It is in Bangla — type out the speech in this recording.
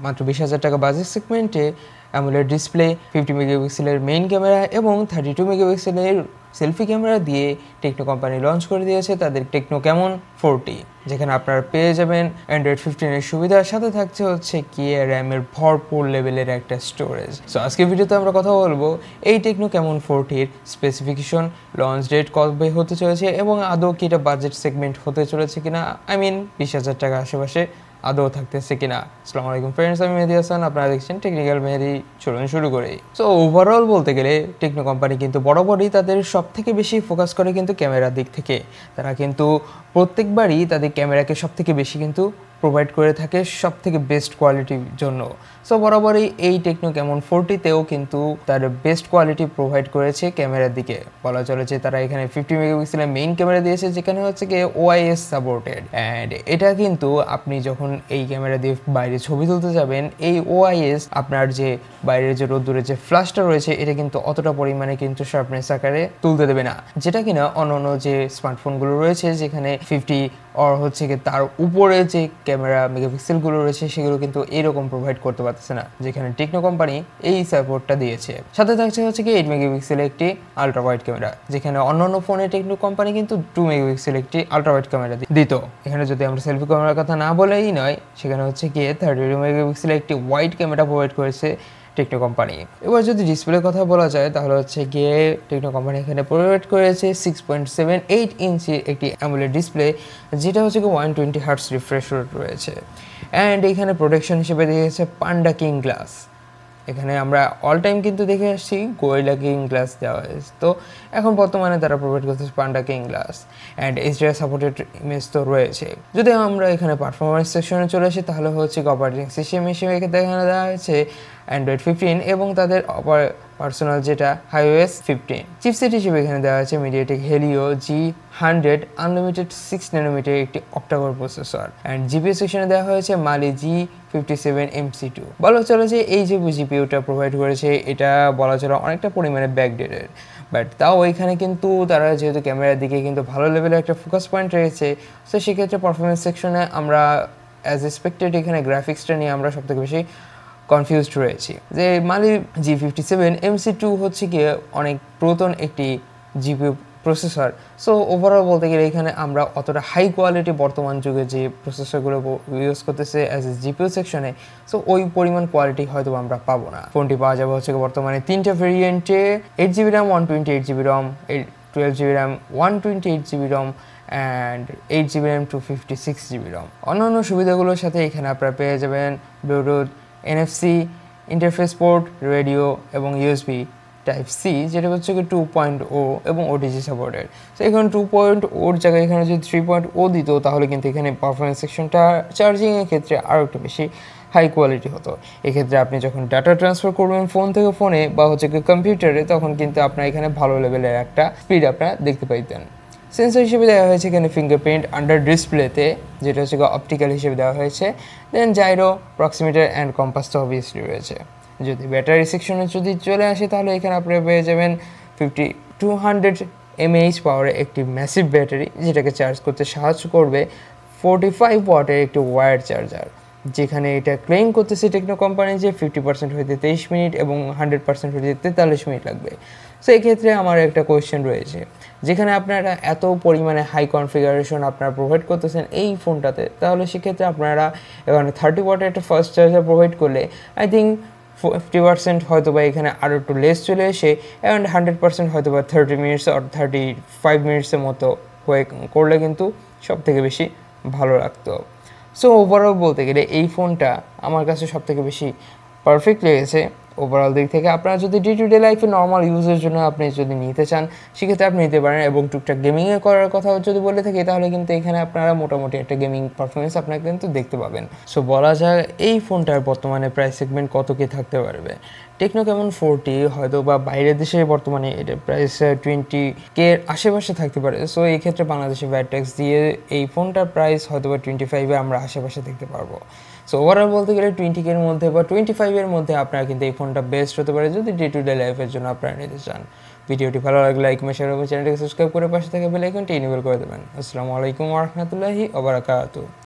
মাত্র 20,000 টাকা বাজেট সেগমেন্টে অ্যামোলেড ডিসপ্লে, 50 মেগাপিক্সেলের মেইন ক্যামেরা এবং 32 মেগাপিক্সেলের সেলফি ক্যামেরা দিয়ে টেকনো কোম্পানি লঞ্চ করে দিয়েছে তাদের টেকনো ক্যামন 40, যেখানে আপনারা পেয়ে যাবেন অ্যান্ড্রয়েড 15-এর সুবিধার সাথে থাকছে হচ্ছে কি র্যামের ভরপুর লেভেলের একটা স্টোরেজ। সো আজকের ভিডিওতে আমরা কথা বলবো এই টেকনো ক্যামন 40-র স্পেসিফিকেশন, লঞ্চ ডেট কবে হতে চলেছে এবং আদৌ কি এটা বাজেট সেগমেন্ট হতে চলেছে কিনা, 20,000 টাকা আশেপাশে আদৌ থাকতেছে কিনা। আসসালামু আলাইকুম ফ্রেন্ডস, আমি মেহেদি হাসান, আপনারা দেখছেন টেকনিক্যাল মেহেদি। চলুন শুরু করি। সো ওভারঅল বলতে গেলে টেকনো কোম্পানি কিন্তু বরাবরই তাদের সব থেকে বেশি ফোকাস করে কিন্তু ক্যামেরার দিক থেকে। তারা কিন্তু প্রত্যেকবারই তাদের ক্যামেরাকে সব থেকে বেশি কিন্তু প্রোভাইড করে থাকে সব থেকে বেস্ট কোয়ালিটির জন্য। সো বরাবরই এই টেকনো ক্যামন 40-তেও কিন্তু তার বেস্ট কোয়ালিটি প্রোভাইড করেছে ক্যামেরার দিকে। বলা চলে যে তারা এখানে 50 মেগাপিক্সেলের মেইন ক্যামেরা দিয়েছে, যেখানে হচ্ছে কি ওআইএস সাপোর্টেড। অ্যান্ড এটা কিন্তু আপনি যখন এই ক্যামেরা দিয়ে বাইরে ছবি তুলতে যাবেন, এই ওআইএস আপনার যে বাইরের যে রোদ্দুরের যে ফ্ল্যাশটা রয়েছে এটা কিন্তু অতটা পরিমাণে কিন্তু শার্পনেস আকারে তুলতে দেবে না, যেটা কিনা অন্যান্য যে স্মার্টফোনগুলো রয়েছে যেখানে 50 আর হচ্ছে কি তার উপরে যে ক্যামেরা মেগাপিক্সেলগুলো রয়েছে সেগুলো কিন্তু এরকম প্রোভাইড করতে পারতেছে না, যেখানে টেকনো কোম্পানি এই সাপোর্টটা দিয়েছে। সাথে থাকছে হচ্ছে কি 8 মেগাপিক্সেলের একটি আলট্রা ওয়াইড ক্যামেরা, যেখানে অন্যান্য ফোনে টেকনো কোম্পানি কিন্তু 2 মেগাপিক্সেলের একটি আলট্রা ওয়াইড ক্যামেরা দিত। এখানে যদি আমরা সেলফি ক্যামেরার কথা না বলেই নয়, সেখানে হচ্ছে কি 32 মেগাপিক্সেলের একটি ওয়াইড ক্যামেরা প্রোভাইড করেছে টেকনো কোম্পানি। এবার যদি ডিসপ্লের কথা বলা যায় তাহলে হচ্ছে গিয়ে টেকনো কোম্পানি এখানে প্রোভাইড করেছে 6.78 ইঞ্চির একটি অ্যামোলেড ডিসপ্লে, যেটা হচ্ছে কি 120 হার্টস রিফ্রেশ রেট রয়েছে। অ্যান্ড এখানে প্রোটেকশন হিসেবে দিয়েছে পান্ডা কিং গ্লাস। এখানে আমরা অল টাইম কিন্তু দেখে আসছি গোরিলা কিং গ্লাস দেওয়া হয়েছে, তো এখন বর্তমানে তারা প্রোভাইড করতেছে panda king glass. And HDR supported image তো রয়েছে। যদি আমরা এখানে পারফরমেন্স সেকশনে চলে আসি তাহলে হচ্ছে অপারেটিং সিস্টেম হিসেবে এখানে দেওয়া হয়েছে অ্যান্ড্রয়েড 15 এবং তাদের পার্সোনাল যেটা iOS 15। চিপসেট হিসেবে এখানে দেওয়া আছে MediaTek Helio G100 unlimited 6 nanometre একটি অক্টাকোর প্রসেসর। অ্যান্ড জিপিইউ সেকশনে দেওয়া হয়েছে মালি G57MC2। বলা চলে যে এই যে জিপিইউটা প্রোভাইড করেছে এটা বলা চলে অনেকটা পরিমাণে ব্যাকডেটেড, বাট তাও এখানে কিন্তু তারা যেহেতু ক্যামেরার দিকে কিন্তু ভালো লেভেলের একটা ফোকাস পয়েন্ট রয়েছে, তো সেক্ষেত্রে পারফরমেন্স সেকশনে আমরা অ্যাজ এক্সপেক্টেড এখানে গ্রাফিক্সটা নিয়ে আমরা সবথেকে বেশি কনফিউজড রয়েছি। যে মালি G57MC2 হচ্ছে গিয়ে অনেক পুরাতন একটি জিপিইউ প্রসেসর। সো ওভারঅল বলতে গেলে এখানে আমরা অতটা হাই কোয়ালিটি বর্তমান যুগে যে প্রসেসরগুলো ইউজ করতেছে অ্যাজ এ জিপিইউ সেকশনে, সো ওই পরিমাণ কোয়ালিটি হয়তো আমরা পাবো না। ফোনটি পাওয়া যাবে হচ্ছে বর্তমানে 3টা ভেরিয়েন্টে, 8GB RAM, 128GB ROM, 12GB RAM, 128GB ROM and 8GB RAM, 256GB ROM। অন্যান্য সুবিধাগুলোর সাথে এখানে আপনারা পেয়ে যাবেন Bluetooth, NFC interface port, radio এবং USB Type-C, যেটা হচ্ছে কি 2.0 এবং OTG সাপোর্টেড। সো এখানে 2.0-র জায়গায় এখানে যদি 3.0 দিত তাহলে কিন্তু এখানে পারফরমেন্স সেকশনটা চার্জিংয়ের ক্ষেত্রে আরও একটু বেশি হাই কোয়ালিটি হতো। এক্ষেত্রে আপনি যখন ডাটা ট্রান্সফার করবেন ফোন থেকে ফোনে বা হচ্ছে কি কম্পিউটারে, তখন কিন্তু আপনার এখানে ভালো লেভেলের একটা স্পিড আপনারা দেখতে পাইতেন। সেন্সর হিসেবে দেওয়া হয়েছে এখানে ফিঙ্গারপ্রিন্ট আন্ডার ডিসপ্লেতে, যেটা হচ্ছে অপটিক্যাল হিসেবে দেওয়া হয়েছে। দেন জাইরো, প্রক্সিমিটার অ্যান্ড কম্পাস তো অবভিয়াসলি রয়েছে। যদি ব্যাটারি সেকশনে যদি চলে আসে তাহলে এখানে আপনারা পেয়ে যাবেন 200 mAh পাওয়ারের একটি ম্যাসিভ ব্যাটারি, যেটাকে চার্জ করতে সাহায্য করবে 45 ওয়াটের একটি ওয়্যার চার্জার, যেখানে এটা ক্লেম করতেছে টেকনো কোম্পানি যে 50% হইতে 23 মিনিট এবং 100% হইতে 43 মিনিট লাগবে। সো এক্ষেত্রে আমার একটা কোয়েশ্চেন রয়েছে, যেখানে আপনারা এত পরিমাণে হাই কনফিগারেশন আপনারা প্রোভাইড করতেছেন এই ফোনটাতে, তাহলে সেক্ষেত্রে আপনারা এখানে 30 ওয়াটের একটা ফাস্ট চার্জার প্রোভাইড করলে আই থিঙ্ক 50% হয়তো বা এখানে আরও একটু লেস চলে এসে অ্যান্ড 100% হয়তো বা 30 মিনিটস আর 35 মিনিটসের মতো হয়ে করলে কিন্তু সব থেকে বেশি ভালো লাগতো। সো ওভারঅল বলতে গেলে এই ফোনটা আমার কাছে সব থেকে বেশি পারফেক্ট লেগেছে ওভারঅল দিক থেকে। আপনারা যদি ডে টু ডে লাইফে নর্মাল ইউজের জন্য আপনি যদি নিতে চান সেক্ষেত্রে আপনি নিতে পারেন, এবং টুকটাক গেমিংয়ে করার কথা যদি বলে থাকি তাহলে কিন্তু এখানে আপনারা মোটামুটি একটা গেমিং পারফরমেন্স আপনারা কিন্তু দেখতে পাবেন। সো বলা যায় এই ফোনটার বর্তমানে প্রাইস সেগমেন্ট কত কি থাকতে পারবে। টেকনো ক্যামন 40 হয়তো বা বাইরের দেশে বর্তমানে এটা প্রাইস 20K এর আশেপাশে থাকতে পারে। সো এই ক্ষেত্রে বাংলাদেশে ভ্যাট ট্যাক্স দিয়ে এই ফোনটার প্রাইস হয়তো বা 25-এ আমরা আশেপাশে দেখতে পারবো। সো ওভারঅল বলতে গেলে 20K এর মধ্যে বা 25-এর মধ্যে আপনারা কিন্তু এই ফোনটা বেস্ট হতে পারে যদি ডে টু ডে লাইফের জন্য আপনারা নিতে চান। ভিডিওটি ভালো লাগলে লাইক, শেয়ার এবং চ্যানেলটিকে সাবস্ক্রাইব করে পাশে থেকে বেল আইকনটি এনেবল করে দেবেন। আসসালামু আলাইকুম ওয়া রাহমাতুল্লাহি ওয়া বারাকাতুহু।